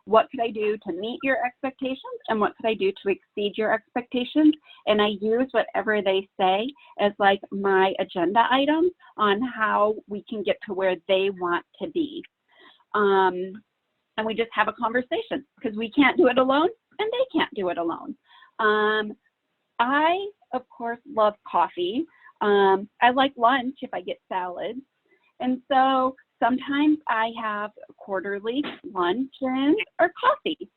What could I do to meet your expectations? And what could I do to exceed your expectations? And I use whatever they say as like my agenda item on how we can get to where they want to be. And we just have a conversation because we can't do it alone and they can't do it alone. I, of course, love coffee. I like lunch if I get salads. And so sometimes I have quarterly luncheons or coffee.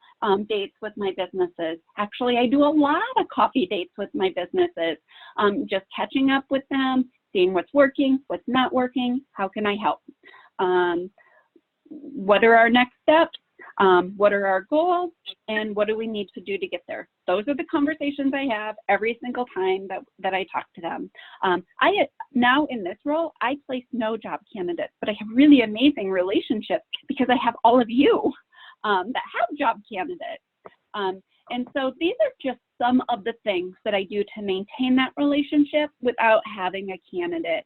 dates with my businesses. Actually, I do a lot of coffee dates with my businesses, just catching up with them, seeing what's working, what's not working, how can I help? What are our next steps? What are our goals? And what do we need to do to get there? Those are the conversations I have every single time that I talk to them. Now in this role, I place no job candidates, but I have really amazing relationships because I have all of you that have job candidates. And so these are just some of the things that I do to maintain that relationship without having a candidate.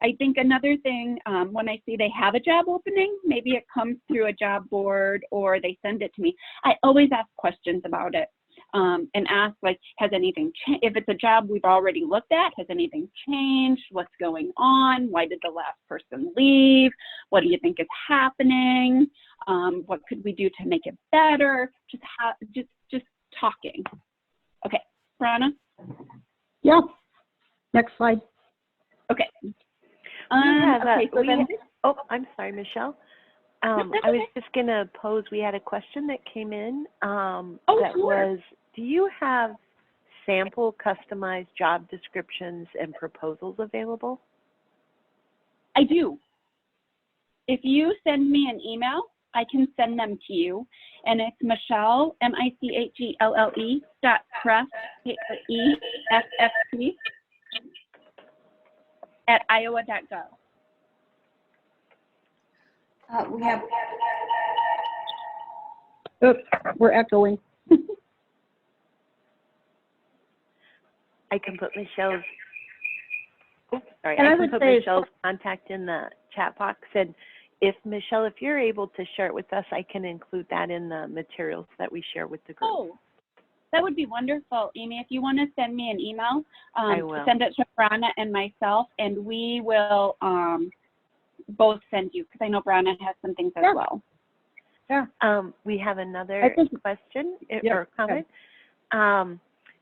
I think another thing, when I see they have a job opening, maybe it comes through a job board or they send it to me, I always ask questions about it and ask, like, has anything changed? If it's a job we've already looked at, has anything changed? What's going on? Why did the last person leave? What do you think is happening? What could we do to make it better? Just talking. Okay, Brana? Yeah. Next slide. Okay. Oh, I'm sorry, Michelle. I was just going to pose, we had a question that came in that was, do you have sample customized job descriptions and proposals available? I do. If you send me an email, I can send them to you. And it's Michelle, MICHELLE .Kreft, KREFFT, at iowa.gov. We have. Oops, we're echoing. I can put Michelle's, And I would say- Michelle's contact in the chat box. And if Michelle, if you're able to share it with us, I can include that in the materials that we share with the group. Oh, that would be wonderful, Amy. If you want to send me an email, I will. send it to Brana and myself, and we will both send you, because I know Brana has some things as well. Yeah. We have another question or comment.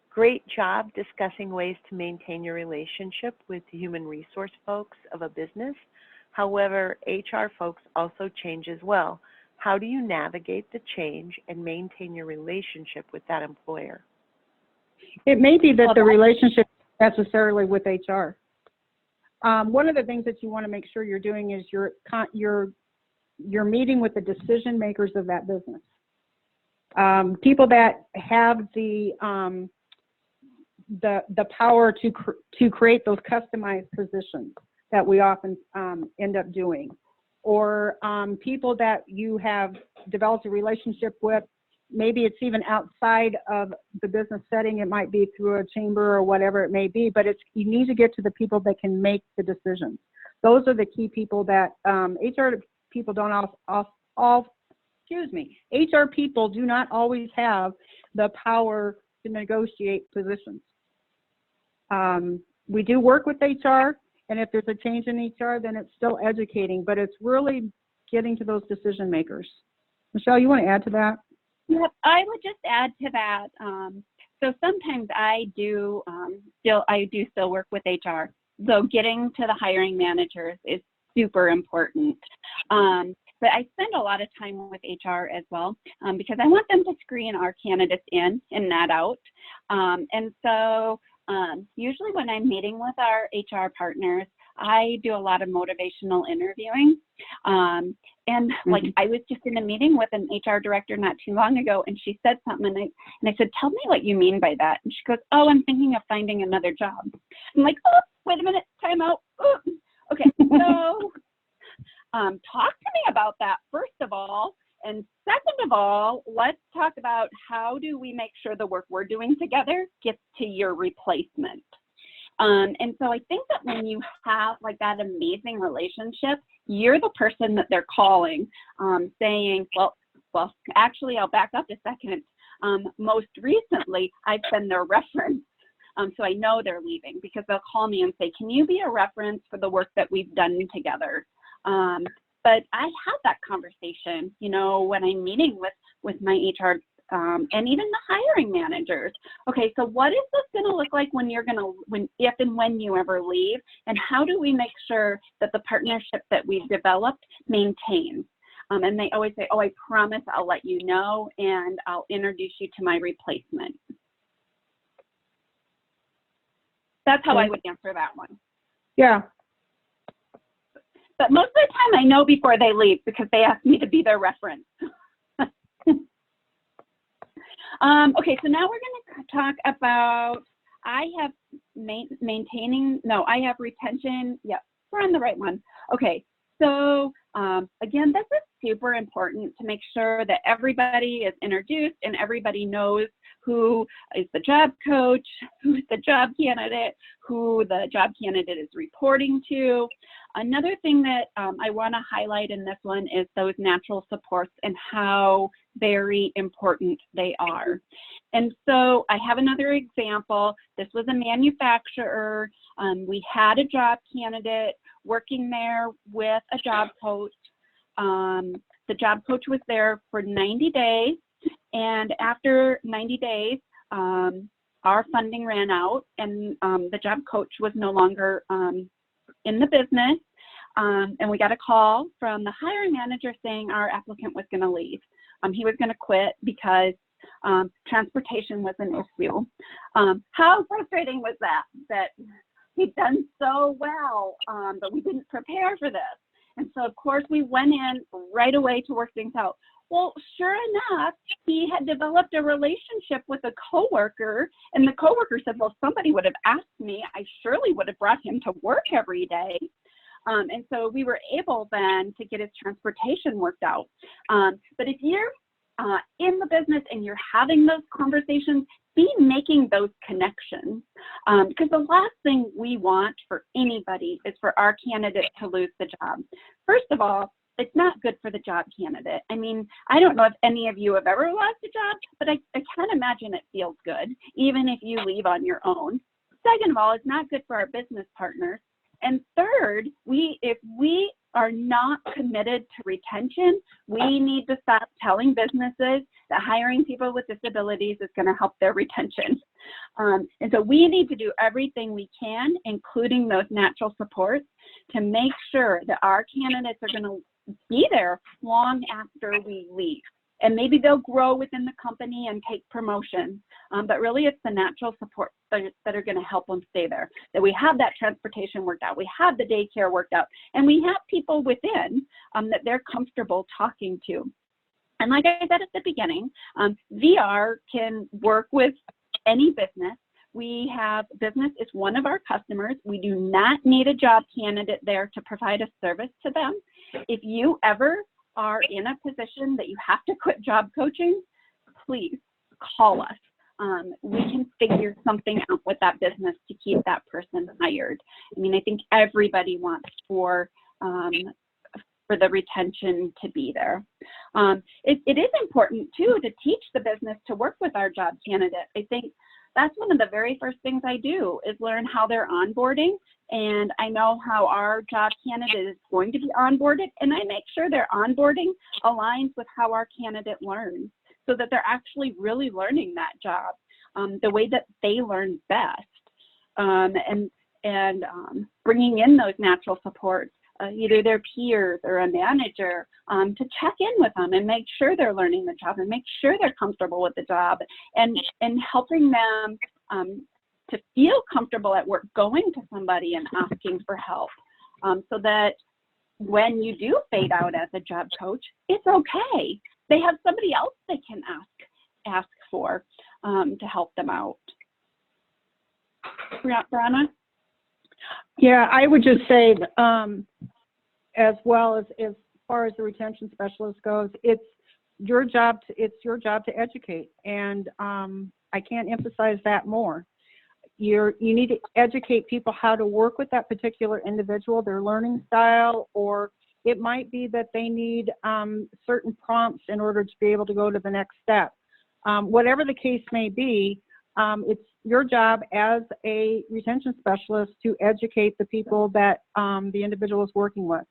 Great job discussing ways to maintain your relationship with the human resource folks of a business. However, HR folks also change as well. How do you navigate the change and maintain your relationship with that employer? It may be that the relationship isn't necessarily with HR. One of the things that you want to make sure you're doing is you're meeting with the decision makers of that business. People that have the power to create those customized positions that we often end up doing, or people that you have developed a relationship with. Maybe it's even outside of the business setting. It might be through a chamber or whatever it may be, but you need to get to the people that can make the decisions. Those are the key people that HR people don't HR people do not always have the power to negotiate positions. We do work with HR, and if there's a change in HR, then it's still educating, but it's really getting to those decision makers. Michelle, you want to add to that? Yep, I would just add to that. So sometimes I do still work with HR. So getting to the hiring managers is super important. But I spend a lot of time with HR as well because I want them to screen our candidates in and not out. And so usually when I'm meeting with our HR partners, I do a lot of motivational interviewing. And like I was just in a meeting with an HR director not too long ago, and she said something, and I said, "Tell me what you mean by that." And she goes, "Oh, I'm thinking of finding another job." I'm like, "Oh, wait a minute, time out." Oh. Okay, so talk to me about that first of all, and second of all, let's talk about how do we make sure the work we're doing together gets to your replacement. And so I think that when you have like that amazing relationship, you're the person that they're calling, saying, well, actually, I'll back up a second. Most recently, I've been their reference. So I know they're leaving because they'll call me and say, can you be a reference for the work that we've done together? But I have that conversation, you know, when I'm meeting with my HR and even the hiring managers. Okay, so what is this going to look like if and when you ever leave? And how do we make sure that the partnership that we've developed maintains? And they always say, oh, I promise I'll let you know and I'll introduce you to my replacement. That's how I would answer that one. Yeah. But most of the time I know before they leave because they ask me to be their reference. Okay, so now we're going to talk about, I have I have retention. Yep, we're on the right one. Okay, so again, this is super important to make sure that everybody is introduced and everybody knows who is the job coach, who's the job candidate, who the job candidate is reporting to. Another thing that I want to highlight in this one is those natural supports and how very important they are. And so I have another example. This was a manufacturer. We had a job candidate working there with a job coach. The job coach was there for 90 days. And after 90 days, our funding ran out and the job coach was no longer in the business. And we got a call from the hiring manager saying our applicant was going to leave. He was going to quit because transportation was an issue. How frustrating was that? That he'd done so well, but we didn't prepare for this. And so, of course, we went in right away to work things out. Well, sure enough, he had developed a relationship with a coworker, and the coworker said, well, somebody would have asked me, I surely would have brought him to work every day. And so we were able then to get his transportation worked out. But if you're in the business and you're having those conversations, be making those connections. Because the last thing we want for anybody is for our candidate to lose the job. First of all, it's not good for the job candidate. I mean, I don't know if any of you have ever lost a job, but I can't imagine it feels good, even if you leave on your own. Second of all, it's not good for our business partners. And third, if we are not committed to retention, we need to stop telling businesses that hiring people with disabilities is going to help their retention. And so we need to do everything we can, including those natural supports, to make sure that our candidates are going to be there long after we leave. And maybe they'll grow within the company and take promotions. But really it's the natural support that are going to help them stay there. That we have that transportation worked out, we have the daycare worked out, and we have people within that they're comfortable talking to. And like I said at the beginning, VR can work with any business. We have business is one of our customers. We do not need a job candidate there to provide a service to them. If you ever are in a position that you have to quit job coaching, please call us. We can figure something out with that business to keep that person hired. I mean, I think everybody wants for the retention to be there. It is important too to teach the business to work with our job candidate. I think that's one of the very first things I do is learn how they're onboarding, and I know how our job candidate is going to be onboarded, and I make sure their onboarding aligns with how our candidate learns so that they're actually really learning that job the way that they learn best, and bringing in those natural supports, either their peers or a manager, to check in with them and make sure they're learning the job and make sure they're comfortable with the job, and helping them to feel comfortable at work, going to somebody and asking for help, so that when you do fade out as a job coach, it's okay. They have somebody else they can ask for to help them out. Brianna? Yeah, I would just say, as well as far as the retention specialist goes, it's your job to educate, and I can't emphasize that more. You need to educate people how to work with that particular individual, their learning style, or it might be that they need certain prompts in order to be able to go to the next step. Whatever the case may be, it's your job as a retention specialist to educate the people that the individual is working with.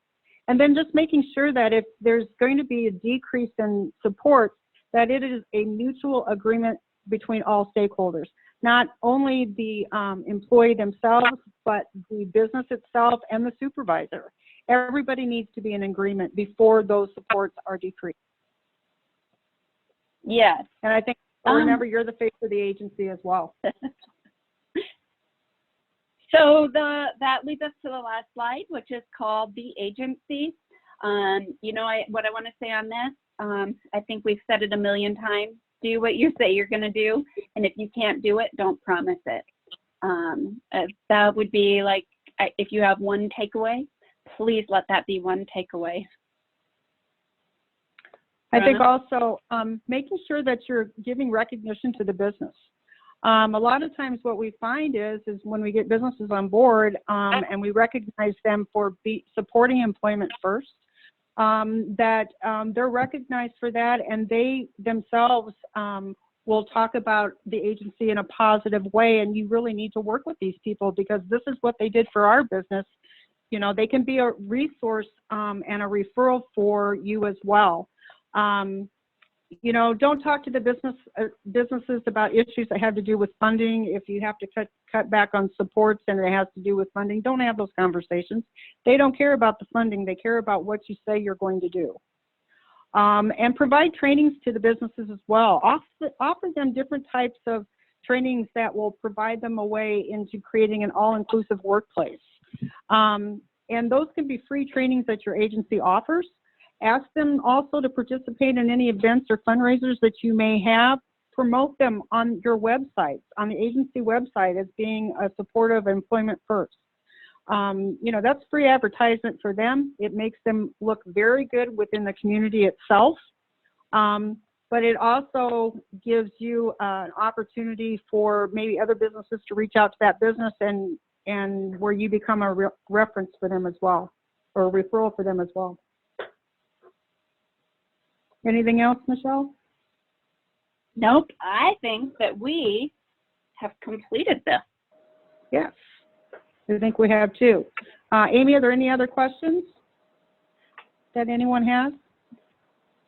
And then just making sure that if there's going to be a decrease in support, that it is a mutual agreement between all stakeholders, not only the employee themselves, but the business itself and the supervisor. everybody needs to be in agreement before those supports are decreased. Yes. And I think, remember, you're the face of the agency as well. So that leads us to the last slide, which is called the agency. You know, what I want to say on this, I think we've said it a million times, do what you say you're going to do. And if you can't do it, don't promise it. That would be like, if you have one takeaway, please let that be one takeaway. I think also making sure that you're giving recognition to the business. A lot of times what we find is when we get businesses on board and we recognize them for supporting employment first, that they're recognized for that, and they themselves will talk about the agency in a positive way. And you really need to work with these people, because this is what they did for our business. You know, they can be a resource and a referral for you as well. You know, don't talk to the businesses about issues that have to do with funding. If you have to cut back on supports and it has to do with funding, don't have those conversations. They don't care about the funding. They care about what you say you're going to do. And provide trainings to the businesses as well. Offer them different types of trainings that will provide them a way into creating an all-inclusive workplace. And those can be free trainings that your agency offers. Ask them also to participate in any events or fundraisers that you may have. Promote them on your website, on the agency website, as being a supporter of Employment First. You know, that's free advertisement for them. It makes them look very good within the community itself. But it also gives you an opportunity for maybe other businesses to reach out to that business, and where you become a reference for them as well, or a referral for them as well. Anything else, Michelle? Nope. I think that we have completed this. Yes, I think we have too. Amy, are there any other questions that anyone has?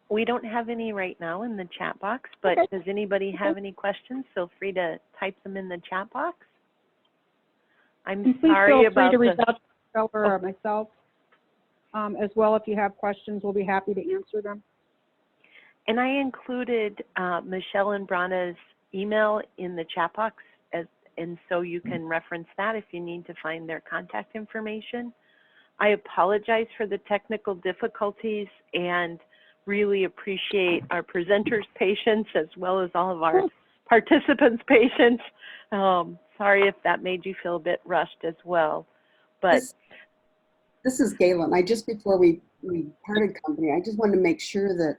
We don't have any right now in the chat box, but Okay. Does anybody have any questions? Feel free to type them in the chat box. I'm And please sorry feel free about to reach out to Michelle or myself as well. If you have questions, we'll be happy to answer them. And I included Michelle and Brana's email in the chat box, and so you can reference that if you need to find their contact information. I apologize for the technical difficulties and really appreciate our presenters' patience as well as all of our participants' patience. Sorry if that made you feel a bit rushed as well. But this is Galen. Before we parted company, I just wanted to make sure that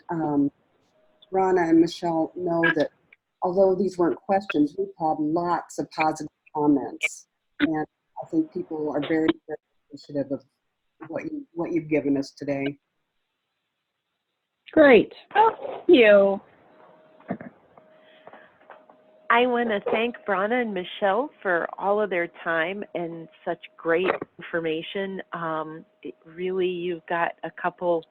Brana and Michelle know that although these weren't questions, we've had lots of positive comments, and I think people are very, very appreciative of what you've given us today. Great. Oh, thank you. I want to thank Brana and Michelle for all of their time and such great information. Really, you've got a couple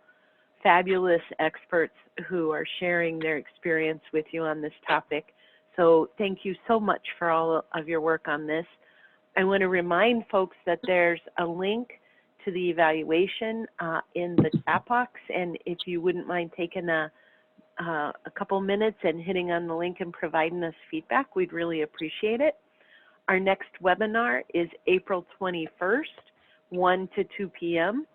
fabulous experts who are sharing their experience with you on this topic. So thank you so much for all of your work on this. I want to remind folks that there's a link to the evaluation in the chat box, and if you wouldn't mind taking a couple minutes and hitting on the link and providing us feedback, we'd really appreciate it. Our next webinar is April 21st, 1 to 2 p.m.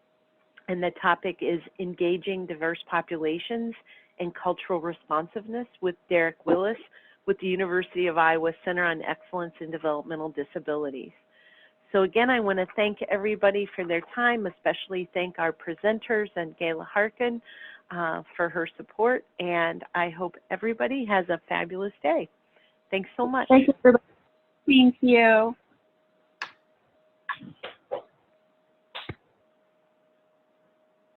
And the topic is Engaging Diverse Populations and Cultural Responsiveness with Derek Willis with the University of Iowa Center on Excellence in Developmental Disabilities. So again, I want to thank everybody for their time, especially thank our presenters and Gayla Harkin for her support, and I hope everybody has a fabulous day. Thanks so much. Thank you. Thank you.